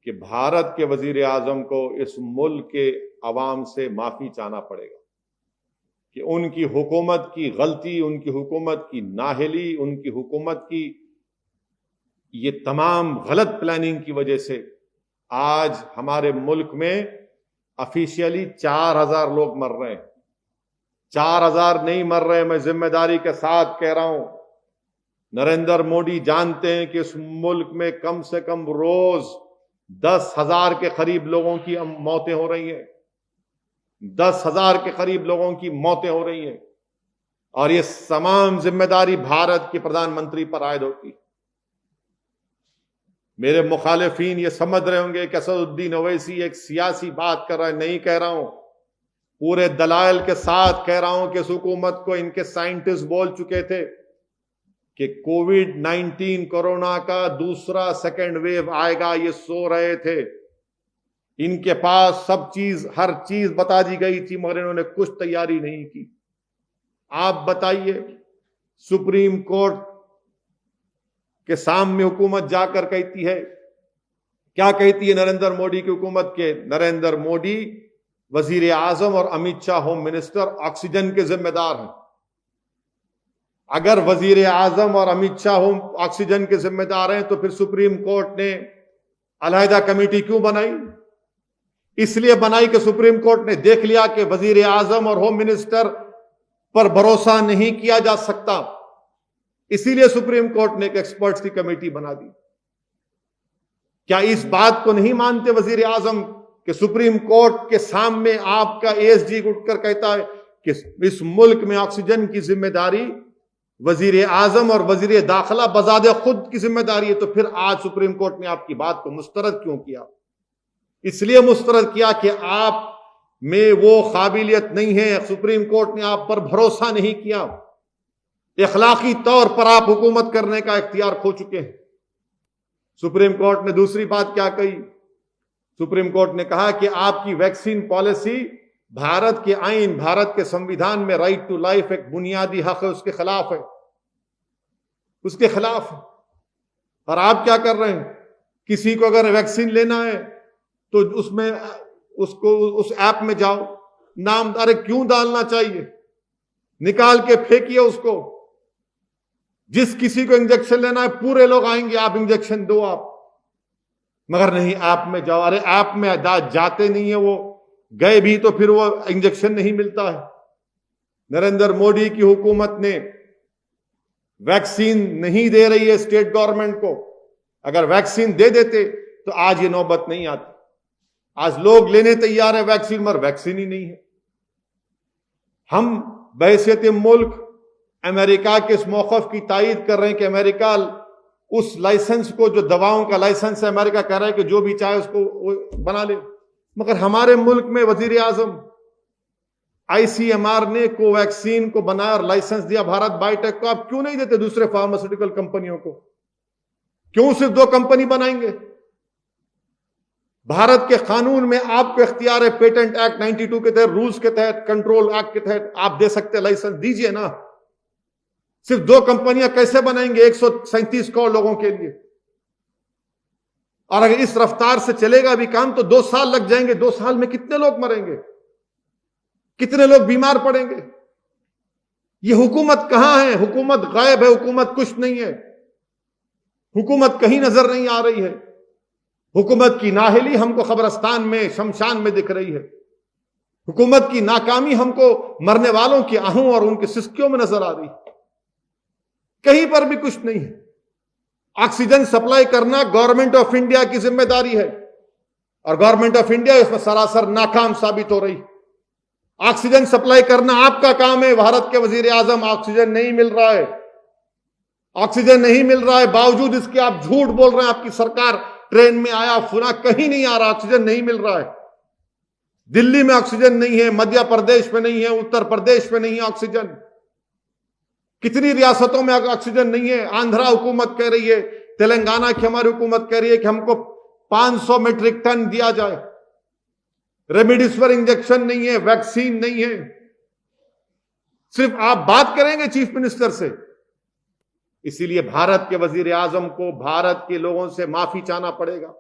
कि भारत के वजीर आजम को इस मुल्क के अवाम से माफी चाहना पड़ेगा कि उनकी हुकूमत की गलती, उनकी हुकूमत की नाअहली, उनकी हुकूमत की ये तमाम गलत प्लानिंग की वजह से आज हमारे मुल्क में ऑफिशियली 4000 लोग मर रहे हैं। 4000 नहीं मर रहे, मैं जिम्मेदारी के साथ कह रहा हूं। नरेंद्र मोदी जानते हैं कि इस मुल्क में कम से कम रोज 10,000 के करीब लोगों की मौतें हो रही हैं। 10,000 के करीब लोगों की मौतें हो रही हैं और ये तमाम जिम्मेदारी भारत के प्रधानमंत्री पर आयद होती है। मेरे मुखालिफिन ये समझ रहे होंगे कि असदुद्दीन ओवैसी एक सियासी बात कर रहा है, नहीं कह रहा हूं। पूरे दलाइल के साथ कह रहा हूं कि इस हुकूमत को इनके साइंटिस्ट बोल चुके थे कि कोविड-19 कोरोना का दूसरा सेकेंड वेव आएगा, ये सो रहे थे। इनके पास सब चीज, हर चीज बता दी गई थी, मगर इन्होंने कुछ तैयारी नहीं की। आप बताइए, सुप्रीम कोर्ट के सामने हुकूमत जाकर कहती है, क्या कहती है नरेंद्र मोदी की हुकूमत के नरेंद्र मोदी वजीर आजम और Amit Shah home minister oxygen के जिम्मेदार हैं। अगर वजीर आजम और अमित शाह होम ऑक्सीजन के जिम्मेदार हैं तो फिर सुप्रीम कोर्ट ने अलहदा कमेटी क्यों बनाई? इसलिए बनाई कि सुप्रीम कोर्ट ने देख लिया कि वजीर आजम और होम मिनिस्टर पर भरोसा नहीं किया जा सकता, इसीलिए सुप्रीम कोर्ट ने एक एक्सपर्ट्स की कमेटी बना दी। क्या इस बात को नहीं मानते वजीर आजम कि सुप्रीम कोर्ट के सामने आपका एएसजी उठकर कहता है कि इस मुल्क में ऑक्सीजन की जिम्मेदारी वजीर आजम और वजीर दाखिला बजादे खुद की जिम्मेदारी है? तो फिर आज सुप्रीम कोर्ट ने आपकी बात को मुस्तरद क्यों किया? इसलिए मुस्तरद किया कि आप में वो काबिलियत नहीं है, सुप्रीम कोर्ट ने आप पर भरोसा नहीं किया, इखलाकी तौर पर आप हुकूमत करने का इख्तियार खो चुके हैं। सुप्रीम कोर्ट ने दूसरी बात क्या कही? सुप्रीम कोर्ट ने कहा कि आपकी वैक्सीन पॉलिसी भारत के आईन, भारत के संविधान में राइट टू लाइफ एक बुनियादी हक है, उसके खिलाफ है, उसके खिलाफ है। और आप क्या कर रहे हैं? किसी को अगर वैक्सीन लेना है तो उसमें उसको उस ऐप में जाओ, नाम, अरे क्यों डालना चाहिए? निकाल के फेंकिए उसको। जिस किसी को इंजेक्शन लेना है पूरे लोग आएंगे, आप इंजेक्शन दो आप, मगर नहीं ऐप में जाओ। अरे ऐप में जाते नहीं है, वो गए भी तो फिर वो इंजेक्शन नहीं मिलता है। नरेंद्र मोदी की हुकूमत ने वैक्सीन नहीं दे रही है स्टेट गवर्नमेंट को। अगर वैक्सीन दे देते तो आज ये नौबत नहीं आती। आज लोग लेने तैयार है वैक्सीन, मगर वैक्सीन ही नहीं है। हम बहैसियत मुल्क अमेरिका के इस मौक़िफ़ की तायीद कर रहे हैं कि अमेरिका उस लाइसेंस को, जो दवाओं का लाइसेंस है, अमेरिका कह रहा है कि जो भी चाहे उसको बना ले। मगर हमारे मुल्क में वजीर आजम, आईसीएमआर ने कोवैक्सीन को बनाया और लाइसेंस दिया भारत बायोटेक को। आप क्यों नहीं देते दूसरे फार्मास्यूटिकल कंपनियों को? क्यों सिर्फ 2 कंपनी बनाएंगे? भारत के कानून में आपको इख्तियार है, पेटेंट एक्ट 92 के तहत, रूल्स के तहत, कंट्रोल एक्ट के तहत आप दे सकते हैं, लाइसेंस दीजिए ना। सिर्फ 2 कंपनियां कैसे बनाएंगे 137 करोड़ लोगों के लिए? और अगर इस रफ्तार से चलेगा भी काम तो 2 साल लग जाएंगे। 2 साल में कितने लोग मरेंगे, कितने लोग बीमार पड़ेंगे? ये हुकूमत कहां है? हुकूमत गायब है, हुकूमत कुछ नहीं है, हुकूमत कहीं नजर नहीं आ रही है। हुकूमत की नाअहली हमको कब्रिस्तान में, शमशान में दिख रही है। हुकूमत की नाकामी हमको मरने वालों की आहों और उनकी सिसकियों में नजर आ रही है। कहीं पर भी कुछ नहीं है। ऑक्सीजन सप्लाई करना गवर्नमेंट ऑफ इंडिया की जिम्मेदारी है और गवर्नमेंट ऑफ इंडिया इसमें सरासर नाकाम साबित हो रही। ऑक्सीजन सप्लाई करना आपका काम है। भारत के वजीर आजम, ऑक्सीजन नहीं मिल रहा है, ऑक्सीजन नहीं मिल रहा है, बावजूद इसके आप झूठ बोल रहे हैं। आपकी सरकार ट्रेन में आया फुना, कहीं नहीं आ रहा, ऑक्सीजन नहीं मिल रहा है। दिल्ली में ऑक्सीजन नहीं है, मध्य प्रदेश में नहीं है, उत्तर प्रदेश में नहीं है ऑक्सीजन। कितनी रियासतों में ऑक्सीजन नहीं है। आंध्रा हुकूमत कह रही है, तेलंगाना की हमारी हुकूमत कह रही है कि हमको 500 मीट्रिक टन दिया जाए। रेमडेसिविर इंजेक्शन नहीं है, वैक्सीन नहीं है। सिर्फ आप बात करेंगे चीफ मिनिस्टर से। इसीलिए भारत के वजीर आजम को भारत के लोगों से माफी चाहना पड़ेगा।